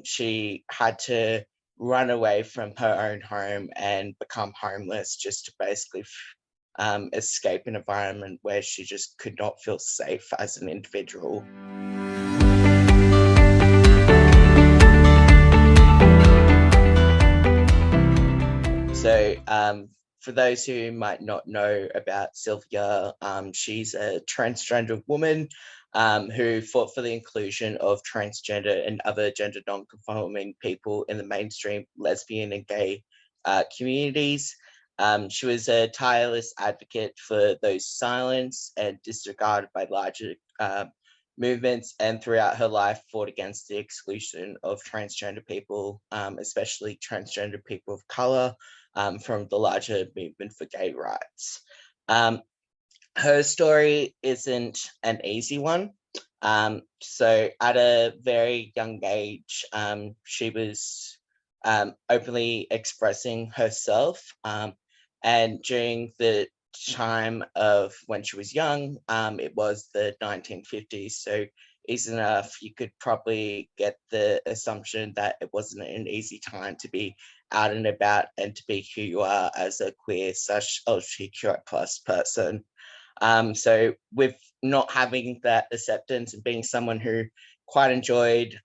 She had to run away from her own home and become homeless just to basically escape an environment where she just could not feel safe as an individual. So, for those who might not know about Sylvia, she's a transgender woman who fought for the inclusion of transgender and other gender non-conforming people in the mainstream lesbian and gay communities. She was a tireless advocate for those silenced and disregarded by larger movements, and throughout her life fought against the exclusion of transgender people, especially transgender people of color, from the larger movement for gay rights. Her story isn't an easy one. So at a very young age, she was openly expressing herself. And during the time of when she was young, it was the 1950s. So easy enough, you could probably get the assumption that it wasn't an easy time to be out and about and to be who you are as a queer / LGBTQI plus person. So with not having that acceptance and being someone who quite enjoyed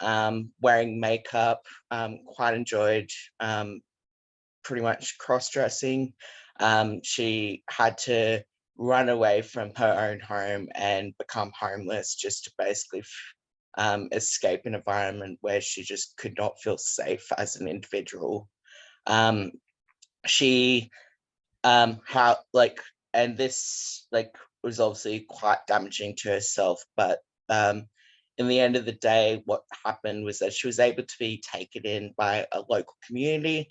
wearing makeup, quite enjoyed pretty much cross-dressing, she had to run away from her own home and become homeless just to basically escape an environment where she just could not feel safe as an individual. She how like and this was obviously quite damaging to herself, but in the end of the day, what happened was that she was able to be taken in by a local community,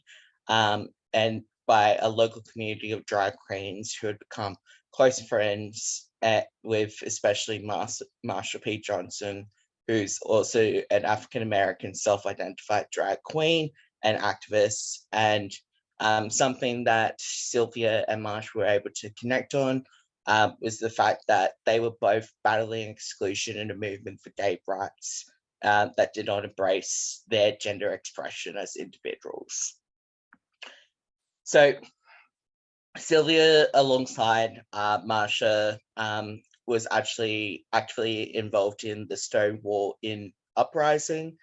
and by a local community of drag queens who had become close friends with especially Marsha P. Johnson, who's also an African American self-identified drag queen and activist. And something that Sylvia and Marsh were able to connect on was the fact that they were both battling exclusion in a movement for gay rights that did not embrace their gender expression as individuals. So Sylvia, alongside Marsha, was actually actively involved in the Stonewall Inn uprising,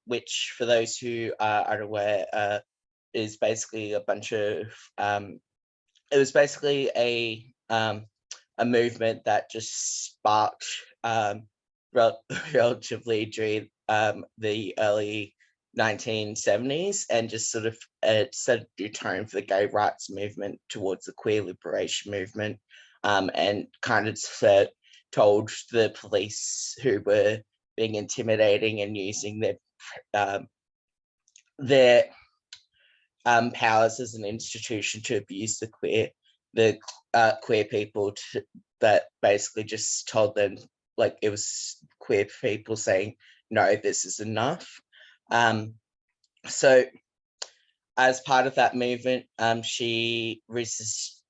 which, for those who are unaware, is basically a bunch of it was basically a movement that just sparked relatively during the early 1970s, and just sort of set a new tone for the gay rights movement towards the queer liberation movement, and kind of told the police who were being intimidating and using their powers as an institution to abuse the queer people, that basically just told them, like, it was queer people saying, no, this is enough. So as part of that movement, she was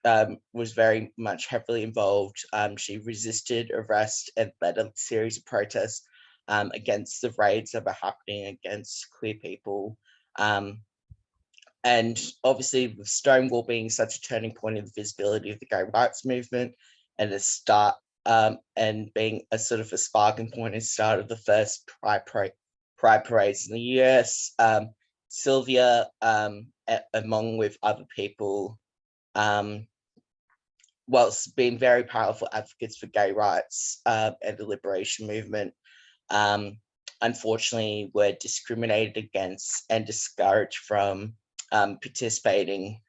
very much heavily involved. She resisted arrest and led a series of protests against the raids that were happening against queer people. And obviously, with Stonewall being such a turning point in the visibility of the gay rights movement, and the start, and being a sort of a sparking point and start of the first pride parades in the US, Sylvia, among with other people, whilst being very powerful advocates for gay rights and the liberation movement, unfortunately were discriminated against and discouraged from participating.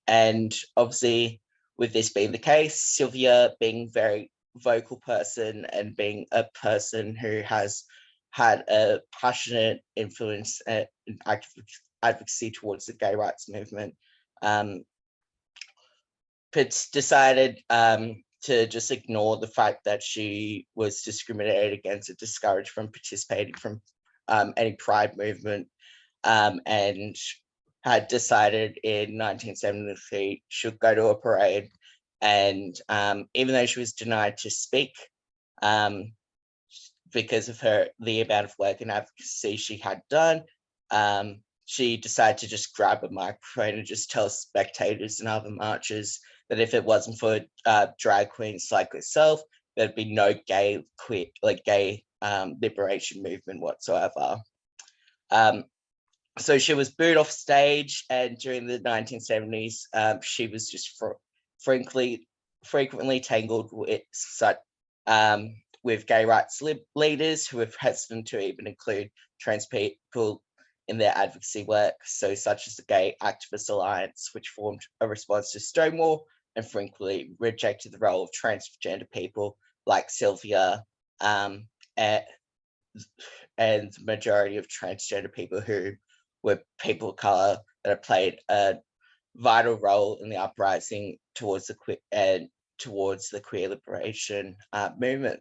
And obviously, with this being the case, Sylvia being a very vocal person and being a person who has had a passionate influence and advocacy towards the gay rights movement, decided to just ignore the fact that she was discriminated against and discouraged from participating from any pride movement, and had decided in 1973 she'd go to a parade. And even though she was denied to speak, because of the amount of work and advocacy she had done, she decided to just grab a microphone and just tell spectators and other marchers that if it wasn't for drag queens like herself, there'd be no gay liberation movement whatsoever. So she was booed off stage, and during the 1970s, she was just frequently tangled with gay rights leaders who were hesitant to even include trans people in their advocacy work, so such as the Gay Activist Alliance, which formed a response to Stonewall and frequently rejected the role of transgender people like Sylvia, and the majority of transgender people who were people of color that have played a vital role in the uprising towards the queer liberation movement.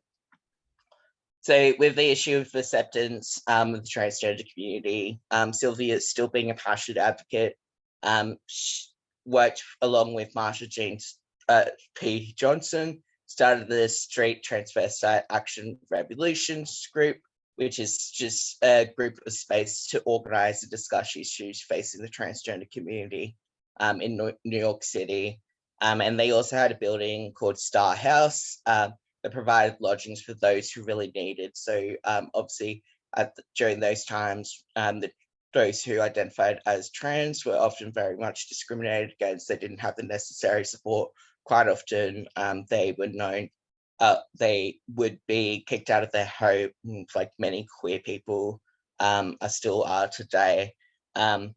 So with the issue of acceptance of the transgender community, Sylvia is still being a passionate advocate. She worked along with Marsha Jeans P. Johnson, started the Street Transvestite Action Revolutions group, which is just a group of space to organize and discuss issues facing the transgender community in New York City. And they also had a building called Star House that provided lodgings for those who really needed. So obviously during those times, those who identified as trans were often very much discriminated against. They didn't have the necessary support. Quite often they were known, they would be kicked out of their home, like many queer people still are today. And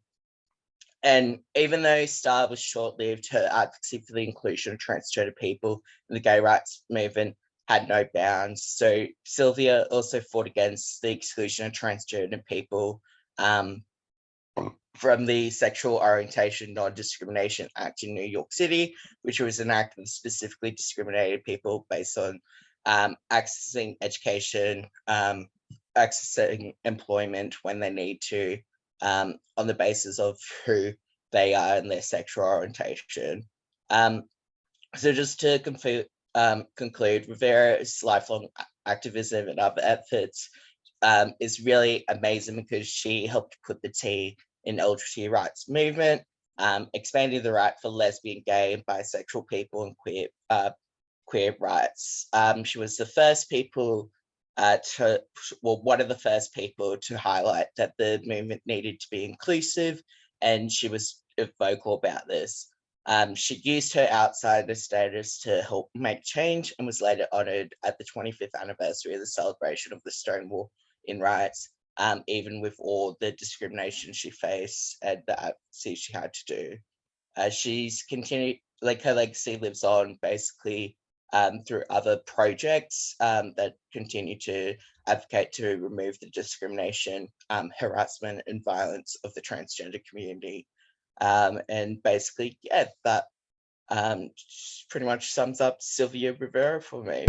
even though Star was short-lived, her advocacy for the inclusion of transgender people in the gay rights movement had no bounds. So Sylvia also fought against the exclusion of transgender people from the Sexual Orientation Non-Discrimination Act in New York City, which was an act that specifically discriminated people based on accessing education, accessing employment when they need to, on the basis of who they are and their sexual orientation. So just to conclude, Rivera's lifelong activism and other efforts is really amazing because she helped put the T in LGBT rights movement, expanding the right for lesbian, gay, and bisexual people and queer rights. She was the first people one of the first people to highlight that the movement needed to be inclusive, and she was vocal about this. She used her outsider status to help make change and was later honored at the 25th anniversary of the celebration of the Stonewall in riots, even with all the discrimination she faced and the advocacy she had to do. She's continued, like her legacy lives on basically through other projects that continue to advocate to remove the discrimination, harassment, and violence of the transgender community. And basically, yeah, that pretty much sums up Sylvia Rivera for me.